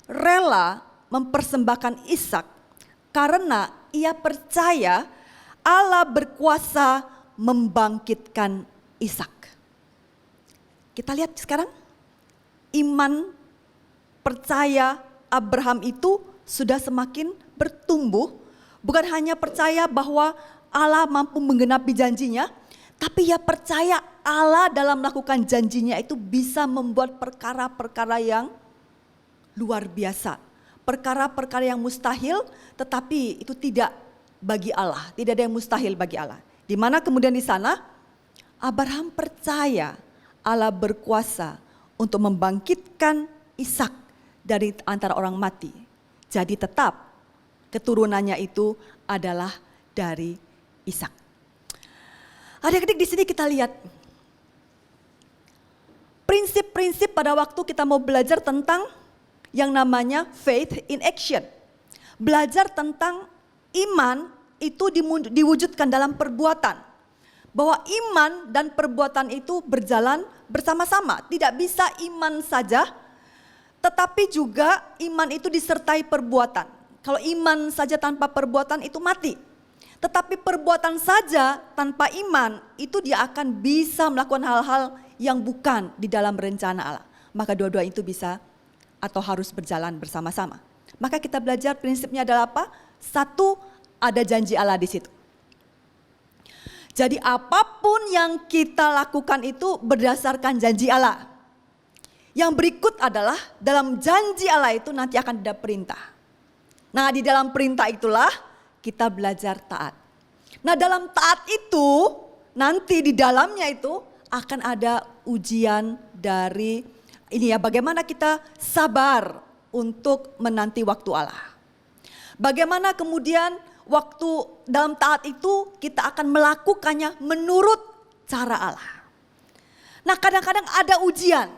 rela mempersembahkan Ishak karena ia percaya Allah berkuasa membangkitkan Ishak. Kita lihat sekarang iman percaya Abraham itu sudah semakin bertumbuh. Bukan hanya percaya bahwa Allah mampu menggenapi janjinya, tapi ia percaya Allah dalam melakukan janjinya itu bisa membuat perkara-perkara yang luar biasa. Perkara-perkara yang mustahil, tetapi itu tidak bagi Allah. Tidak ada yang mustahil bagi Allah. Di mana kemudian di sana Abraham percaya Allah berkuasa untuk membangkitkan Ishak dari antara orang mati. Jadi tetap keturunannya itu adalah dari Ishak. Adik-adik, di sini kita lihat prinsip-prinsip pada waktu kita mau belajar tentang yang namanya faith in action. Belajar tentang iman itu diwujudkan dalam perbuatan. Bahwa iman dan perbuatan itu berjalan bersama-sama. Tidak bisa iman saja, tetapi juga iman itu disertai perbuatan. Kalau iman saja tanpa perbuatan itu mati. Tetapi perbuatan saja tanpa iman itu dia akan bisa melakukan hal-hal yang bukan di dalam rencana Allah. Maka dua-dua itu bisa atau harus berjalan bersama-sama. Maka kita belajar prinsipnya adalah apa? Satu, ada janji Allah di situ. Jadi apapun yang kita lakukan itu berdasarkan janji Allah. Yang berikut adalah dalam janji Allah itu nanti akan ada perintah. Nah, di dalam perintah itulah kita belajar taat. Nah, dalam taat itu nanti di dalamnya itu akan ada ujian dari ini ya, bagaimana kita sabar untuk menanti waktu Allah. Bagaimana kemudian waktu dalam taat itu kita akan melakukannya menurut cara Allah. Nah, kadang-kadang ada ujian.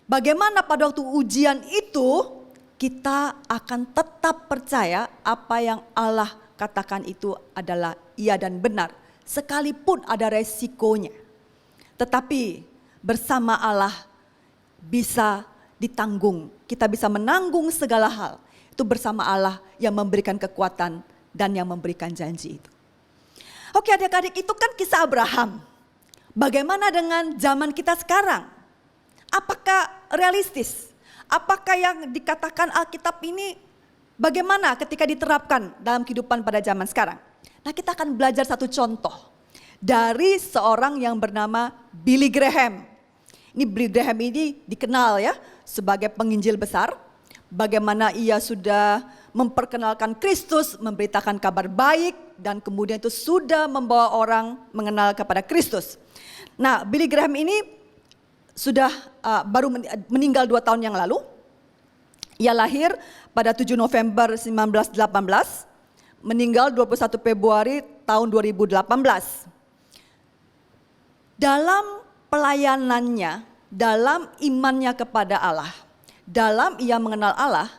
Bagaimana pada waktu ujian itu kita akan tetap percaya apa yang Allah katakan itu adalah iya dan benar. Sekalipun ada resikonya. Tetapi bersama Allah bisa ditanggung. Kita bisa menanggung segala hal. Itu bersama Allah yang memberikan kekuatan dan yang memberikan janji itu. Oke, adik-adik, itu kan kisah Abraham. Bagaimana dengan zaman kita sekarang? Apakah realistis? Apakah yang dikatakan Alkitab ini bagaimana ketika diterapkan dalam kehidupan pada zaman sekarang? Nah, kita akan belajar satu contoh dari seorang yang bernama Billy Graham. Ini Billy Graham ini dikenal ya sebagai penginjil besar. Bagaimana ia sudah memperkenalkan Kristus, memberitakan kabar baik, dan kemudian itu sudah membawa orang mengenal kepada Kristus. Nah, Billy Graham ini sudah baru meninggal 2 tahun yang lalu. Ia lahir pada 7 November 1918, meninggal 21 Februari tahun 2018. Dalam pelayanannya, dalam imannya kepada Allah, dalam ia mengenal Allah,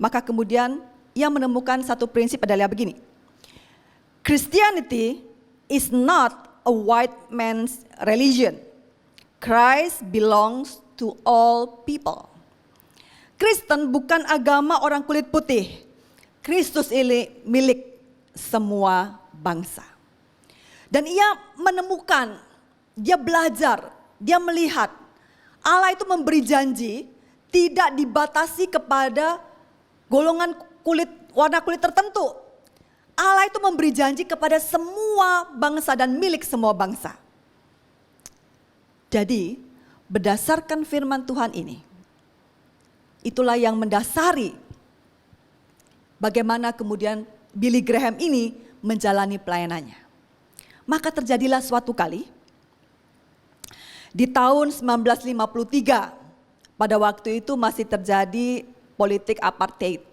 maka kemudian ia menemukan satu prinsip adalah begini. Christianity is not a white man's religion. Christ belongs to all people. Kristen bukan agama orang kulit putih. Kristus ini milik semua bangsa. Dan ia menemukan, dia belajar, dia melihat Allah itu memberi janji tidak dibatasi kepada golongan kulit, warna kulit tertentu. Allah itu memberi janji kepada semua bangsa dan milik semua bangsa. Jadi berdasarkan firman Tuhan ini, itulah yang mendasari bagaimana kemudian Billy Graham ini menjalani pelayanannya. Maka terjadilah suatu kali di tahun 1953, pada waktu itu masih terjadi politik apartheid,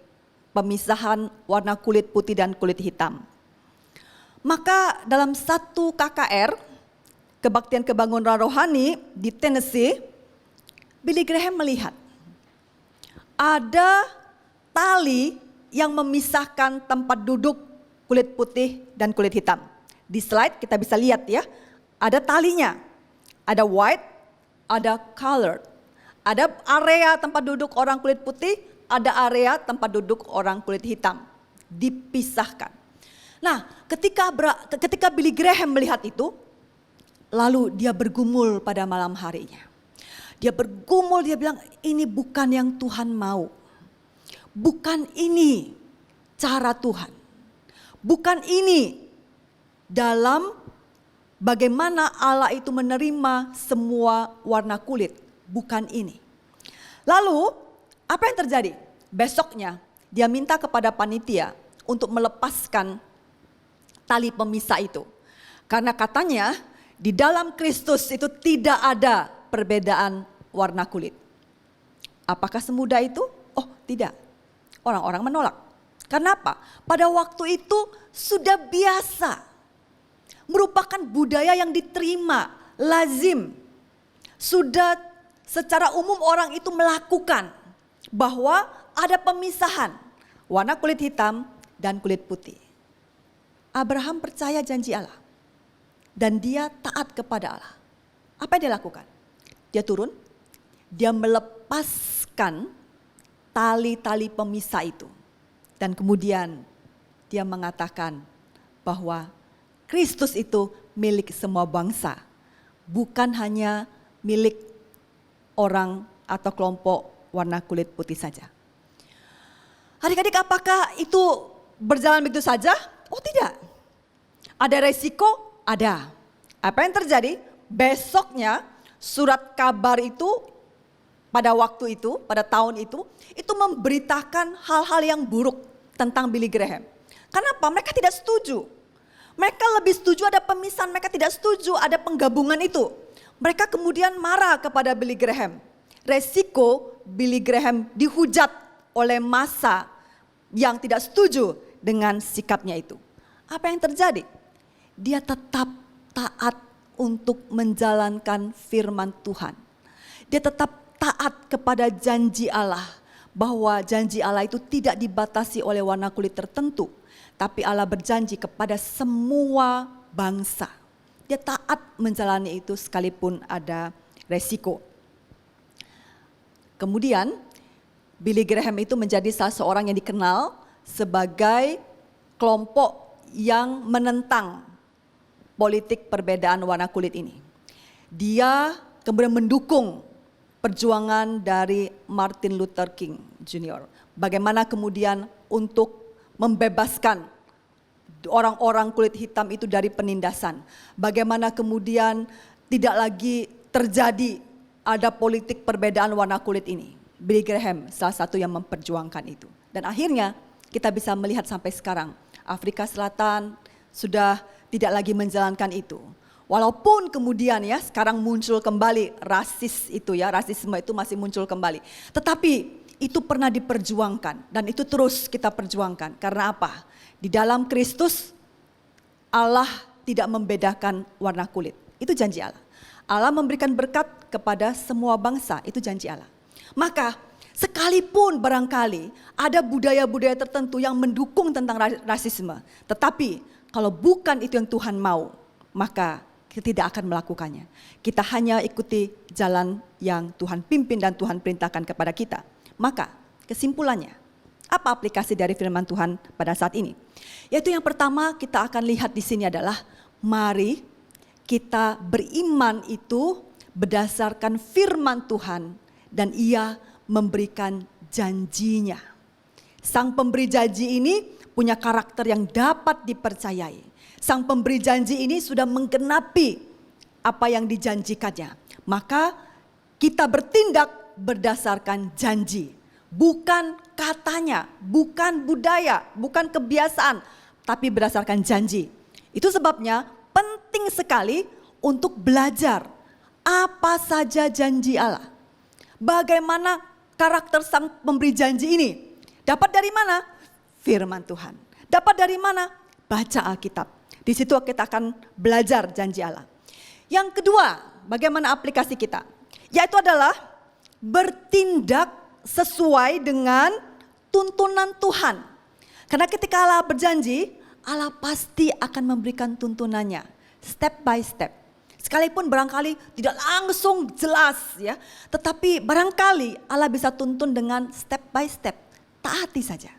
pemisahan warna kulit putih dan kulit hitam. Maka dalam satu KKR, Kebaktian Kebangunan Rohani di Tennessee, Billy Graham melihat ada tali yang memisahkan tempat duduk kulit putih dan kulit hitam. Di slide kita bisa lihat ya, ada talinya, ada white, ada colored, ada area tempat duduk orang kulit putih, ada area tempat duduk orang kulit hitam, dipisahkan. Nah, ketika Billy Graham melihat itu, lalu dia bergumul pada malam harinya. Dia bergumul, dia bilang ini bukan yang Tuhan mau. Bukan ini cara Tuhan. Bukan ini dalam bagaimana Allah itu menerima semua warna kulit. Bukan ini. Lalu apa yang terjadi? Besoknya dia minta kepada panitia untuk melepaskan tali pemisah itu. Karena katanya di dalam Kristus itu tidak ada perbedaan warna kulit. Apakah semudah itu? Oh, Tidak. Orang-orang menolak. Kenapa? Pada waktu itu sudah biasa. Merupakan budaya yang diterima, lazim. Sudah secara umum orang itu melakukan bahwa ada pemisahan warna kulit hitam dan kulit putih. Abraham percaya janji Allah dan dia taat kepada Allah. Apa yang dia lakukan? Dia turun, dia melepaskan tali-tali pemisah itu. Dan kemudian dia mengatakan bahwa Kristus itu milik semua bangsa. Bukan hanya milik orang atau kelompok warna kulit putih saja. Adik-adik, apakah itu berjalan begitu saja? Oh tidak. Ada resiko? Ada. Apa yang terjadi? Besoknya surat kabar itu pada waktu itu, pada tahun itu memberitakan hal-hal yang buruk tentang Billy Graham. Kenapa? Mereka tidak setuju. Mereka lebih setuju ada pemisahan, mereka tidak setuju ada penggabungan itu. Mereka kemudian marah kepada Billy Graham. Resiko Billy Graham dihujat oleh massa yang tidak setuju dengan sikapnya itu. Apa yang terjadi? Dia tetap taat untuk menjalankan firman Tuhan. Dia tetap taat kepada janji Allah, bahwa janji Allah itu tidak dibatasi oleh warna kulit tertentu, tapi Allah berjanji kepada semua bangsa. Dia taat menjalani itu sekalipun ada resiko. Kemudian Billy Graham itu menjadi salah seorang yang dikenal sebagai kelompok yang menentang politik perbedaan warna kulit ini. Dia kemudian mendukung perjuangan dari Martin Luther King Jr. Bagaimana kemudian untuk membebaskan orang-orang kulit hitam itu dari penindasan. Bagaimana kemudian tidak lagi terjadi ada politik perbedaan warna kulit ini. Billy Graham salah satu yang memperjuangkan itu. Dan akhirnya kita bisa melihat sampai sekarang Afrika Selatan sudah tidak lagi menjalankan itu. Walaupun kemudian ya sekarang muncul kembali rasisme itu masih muncul kembali. Tetapi itu pernah diperjuangkan dan itu terus kita perjuangkan. Karena apa? Di dalam Kristus Allah tidak membedakan warna kulit. Itu janji Allah. Allah memberikan berkat kepada semua bangsa, itu janji Allah. Maka sekalipun barangkali ada budaya-budaya tertentu yang mendukung tentang rasisme, tetapi kalau bukan itu yang Tuhan mau, maka kita tidak akan melakukannya. Kita hanya ikuti jalan yang Tuhan pimpin dan Tuhan perintahkan kepada kita. Maka kesimpulannya, apa aplikasi dari firman Tuhan pada saat ini? Yaitu yang pertama kita akan lihat di sini adalah mari kita beriman itu berdasarkan firman Tuhan dan Ia memberikan janjinya. Sang pemberi janji ini punya karakter yang dapat dipercayai. Sang pemberi janji ini sudah menggenapi apa yang dijanjikannya. Maka kita bertindak berdasarkan janji. Bukan katanya, bukan budaya, bukan kebiasaan, tapi berdasarkan janji. Itu sebabnya penting sekali untuk belajar apa saja janji Allah. Bagaimana karakter sang pemberi janji ini? Dapat dari mana? Firman Tuhan. Dapat dari mana? Baca Alkitab. Di situ kita akan belajar janji Allah. Yang kedua, bagaimana aplikasi kita? Yaitu adalah bertindak sesuai dengan tuntunan Tuhan. Karena ketika Allah berjanji, Allah pasti akan memberikan tuntunannya. Step by step. Sekalipun barangkali tidak langsung jelas ya. Tetapi barangkali Allah bisa tuntun dengan step by step. Taati saja.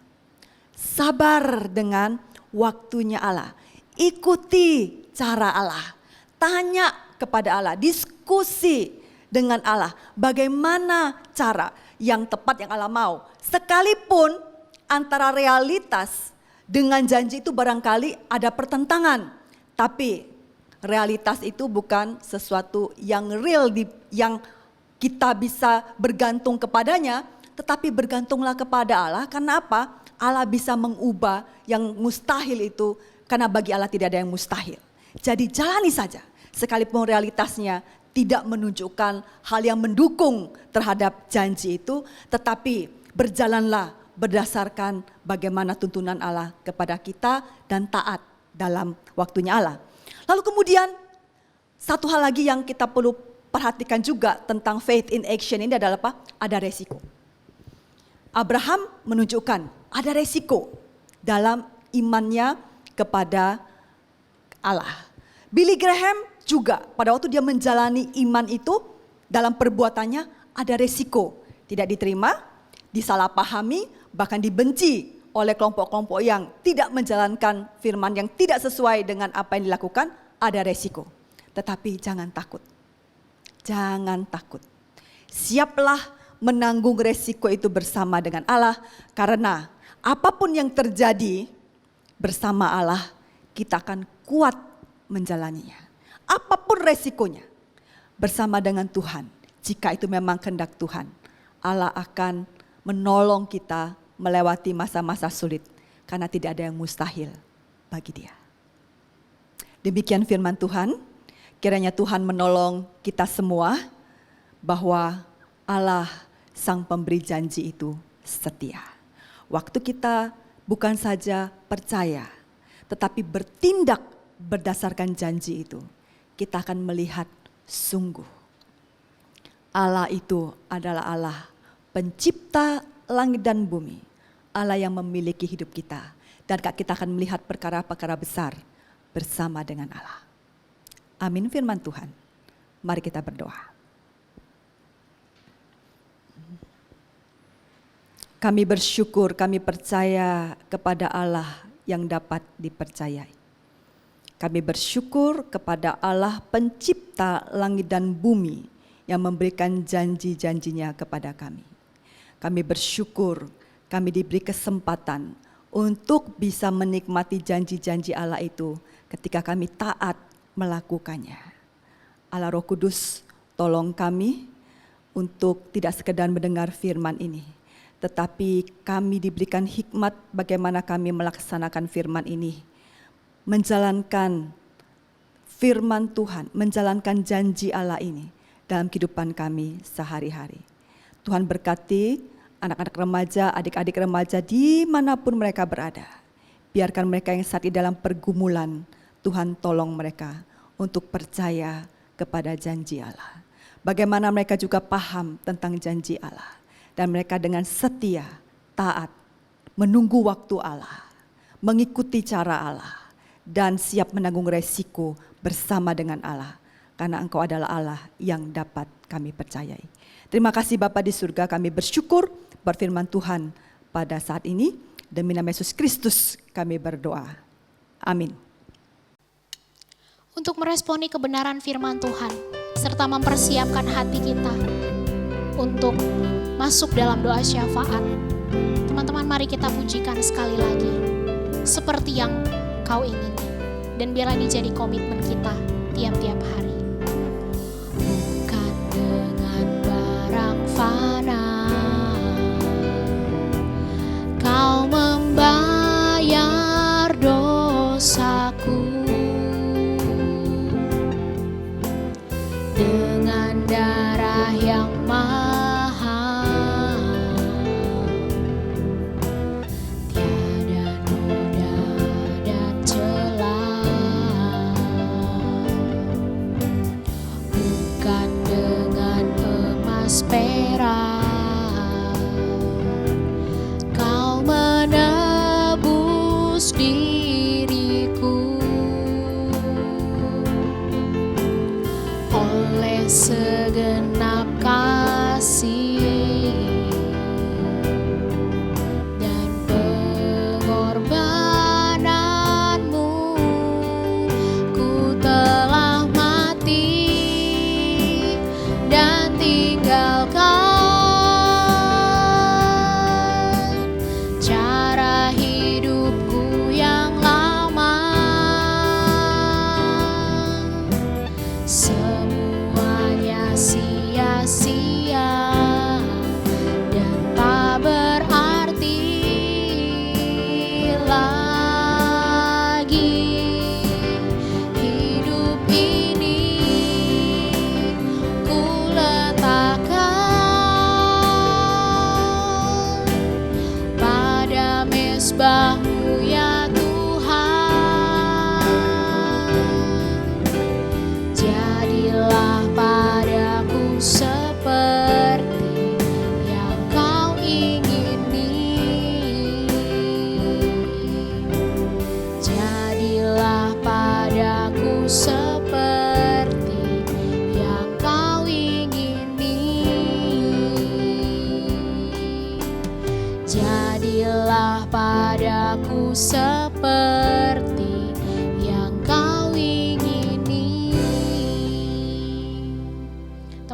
Sabar dengan waktunya Allah. Ikuti cara Allah. Tanya kepada Allah. Diskusi dengan Allah. Bagaimana cara yang tepat yang Allah mau. Sekalipun antara realitas dengan janji itu barangkali ada pertentangan. Tapi realitas itu bukan sesuatu yang real, yang kita bisa bergantung kepadanya. Tetapi bergantunglah kepada Allah. Karena apa? Allah bisa mengubah yang mustahil itu. Karena bagi Allah tidak ada yang mustahil. Jadi jalani saja. Sekalipun realitasnya tidak menunjukkan hal yang mendukung terhadap janji itu. Tetapi berjalanlah berdasarkan bagaimana tuntunan Allah kepada kita dan taat dalam waktunya Allah. Lalu kemudian satu hal lagi yang kita perlu perhatikan juga tentang faith in action ini adalah apa? Ada resiko. Abraham menunjukkan ada resiko dalam imannya kepada Allah. Billy Graham juga pada waktu dia menjalani iman itu dalam perbuatannya ada resiko. Tidak diterima, disalahpahami, bahkan dibenci oleh kelompok-kelompok yang tidak menjalankan firman yang tidak sesuai dengan apa yang dilakukan, ada resiko. Tetapi jangan takut. Jangan takut. Siaplah menanggung resiko itu bersama dengan Allah, karena apapun yang terjadi bersama Allah, kita akan kuat menjalaninya. Apapun resikonya, bersama dengan Tuhan, jika itu memang kehendak Tuhan, Allah akan menolong kita melewati masa-masa sulit, karena tidak ada yang mustahil bagi Dia. Demikian firman Tuhan, kiranya Tuhan menolong kita semua bahwa Allah Sang Pemberi janji itu setia. Waktu kita bukan saja percaya, tetapi bertindak berdasarkan janji itu, kita akan melihat sungguh Allah itu adalah Allah pencipta langit dan bumi. Allah yang memiliki hidup kita. Dan kita akan melihat perkara-perkara besar bersama dengan Allah. Amin firman Tuhan. Mari kita berdoa. Kami bersyukur, kami percaya kepada Allah yang dapat dipercayai. Kami bersyukur kepada Allah pencipta langit dan bumi yang memberikan janji-janjinya kepada kami. Kami bersyukur kami diberi kesempatan untuk bisa menikmati janji-janji Allah itu ketika kami taat melakukannya. Allah Roh Kudus, tolong kami untuk tidak sekedar mendengar firman ini, tetapi kami diberikan hikmat bagaimana kami melaksanakan firman ini, menjalankan firman Tuhan, menjalankan janji Allah ini dalam kehidupan kami sehari-hari. Tuhan berkati anak-anak remaja, adik-adik remaja dimanapun mereka berada. Biarkan mereka yang saat ini dalam pergumulan, Tuhan tolong mereka untuk percaya kepada janji Allah. Bagaimana mereka juga paham tentang janji Allah. Dan mereka dengan setia, taat, menunggu waktu Allah, mengikuti cara Allah, dan siap menanggung resiko bersama dengan Allah. Karena Engkau adalah Allah yang dapat kami percayai. Terima kasih Bapa di surga, kami bersyukur berfirman Tuhan pada saat ini. Demi nama Yesus Kristus kami berdoa. Amin. Untuk meresponi kebenaran firman Tuhan, serta mempersiapkan hati kita untuk masuk dalam doa syafaat, teman-teman mari kita pujikan sekali lagi, seperti yang Kau ingini. Dan biarlah ini jadi komitmen kita tiap-tiap hari. Bukan dengan barang fana Kau membayar dosaku, dengan darah yang mahal, tiada noda dan celah. Bukan dengan emas perak Kau menebus diriku, oleh segenap kasih dan pengorbananmu, ku telah mati dan tinggalkan cara hidupku yang lama. Semuanya sia-sia dan tak berarti lagi. Hidup ini ku letakkan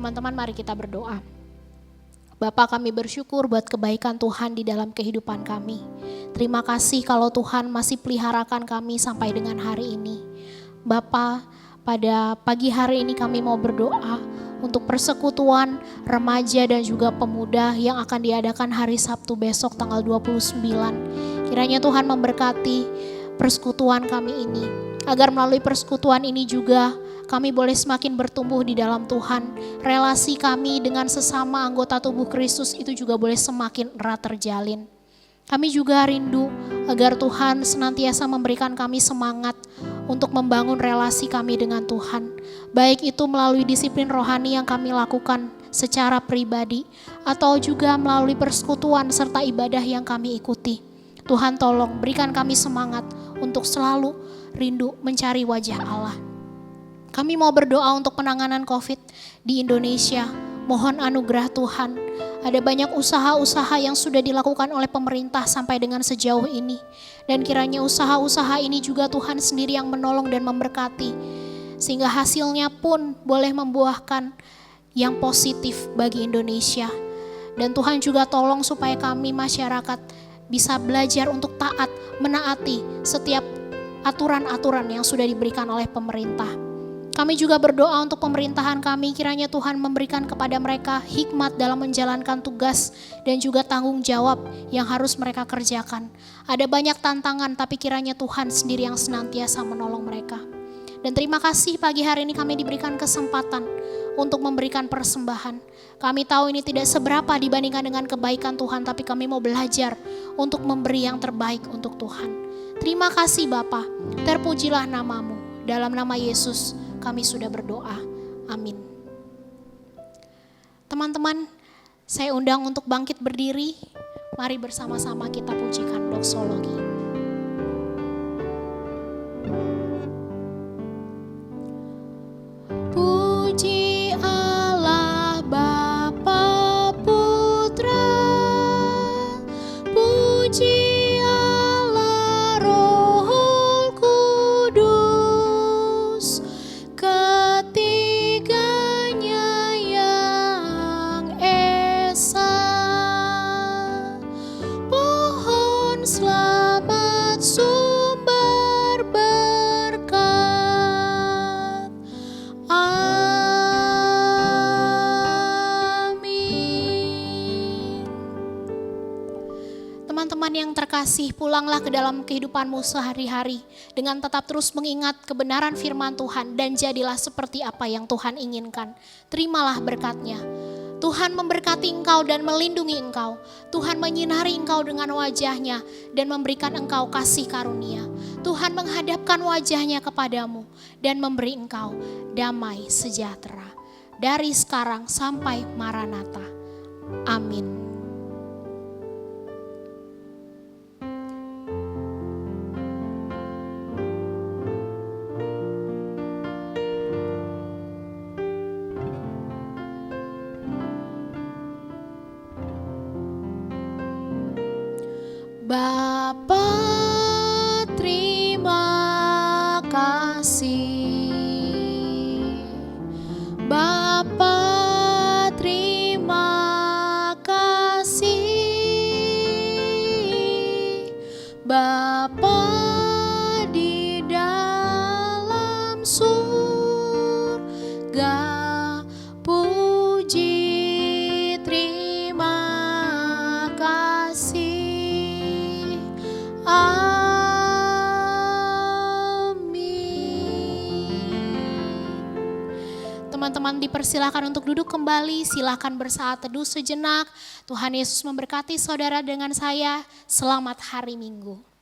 Teman-teman, mari kita berdoa. Bapa, kami bersyukur buat kebaikan Tuhan di dalam kehidupan kami. Terima kasih kalau Tuhan masih peliharakan kami sampai dengan hari ini. Bapa, pada pagi hari ini kami mau berdoa untuk persekutuan remaja dan juga pemuda yang akan diadakan hari Sabtu besok tanggal 29. Kiranya Tuhan memberkati persekutuan kami ini, agar melalui persekutuan ini juga kami boleh semakin bertumbuh di dalam Tuhan. Relasi kami dengan sesama anggota tubuh Kristus itu juga boleh semakin erat terjalin. Kami juga rindu agar Tuhan senantiasa memberikan kami semangat untuk membangun relasi kami dengan Tuhan. Baik itu melalui disiplin rohani yang kami lakukan secara pribadi atau juga melalui persekutuan serta ibadah yang kami ikuti. Tuhan tolong berikan kami semangat untuk selalu rindu mencari wajah Allah. Kami mau berdoa untuk penanganan COVID di Indonesia. Mohon anugerah Tuhan. Ada banyak usaha-usaha yang sudah dilakukan oleh pemerintah sampai dengan sejauh ini. Dan kiranya usaha-usaha ini juga Tuhan sendiri yang menolong dan memberkati. Sehingga hasilnya pun boleh membuahkan yang positif bagi Indonesia. Dan Tuhan juga tolong supaya kami masyarakat bisa belajar untuk taat, menaati setiap aturan-aturan yang sudah diberikan oleh pemerintah. Kami juga berdoa untuk pemerintahan kami, kiranya Tuhan memberikan kepada mereka hikmat dalam menjalankan tugas dan juga tanggung jawab yang harus mereka kerjakan. Ada banyak tantangan, tapi kiranya Tuhan sendiri yang senantiasa menolong mereka. Dan terima kasih pagi hari ini kami diberikan kesempatan untuk memberikan persembahan. Kami tahu ini tidak seberapa dibandingkan dengan kebaikan Tuhan, tapi kami mau belajar untuk memberi yang terbaik untuk Tuhan. Terima kasih Bapa, terpujilah namamu. Dalam nama Yesus kami sudah berdoa. Amin. Teman-teman, saya undang untuk bangkit berdiri. Mari bersama-sama kita pujikan doksologi. Puji Allah Bapa Putra, puji yang terkasih, pulanglah ke dalam kehidupanmu sehari-hari dengan tetap terus mengingat kebenaran firman Tuhan dan jadilah seperti apa yang Tuhan inginkan. Terimalah berkat-Nya. Tuhan memberkati engkau dan melindungi engkau. Tuhan menyinari engkau dengan wajah-Nya dan memberikan engkau kasih karunia. Tuhan menghadapkan wajah-Nya kepadamu dan memberi engkau damai sejahtera. Dari sekarang sampai Maranatha. Amin. Bapa, terima kasih. Bapa, terima kasih. Bapa di dalam surga, puji terima kasih. Teman-teman dipersilakan untuk duduk kembali, silakan bersaat teduh sejenak. Tuhan Yesus memberkati saudara dengan saya. Selamat hari Minggu.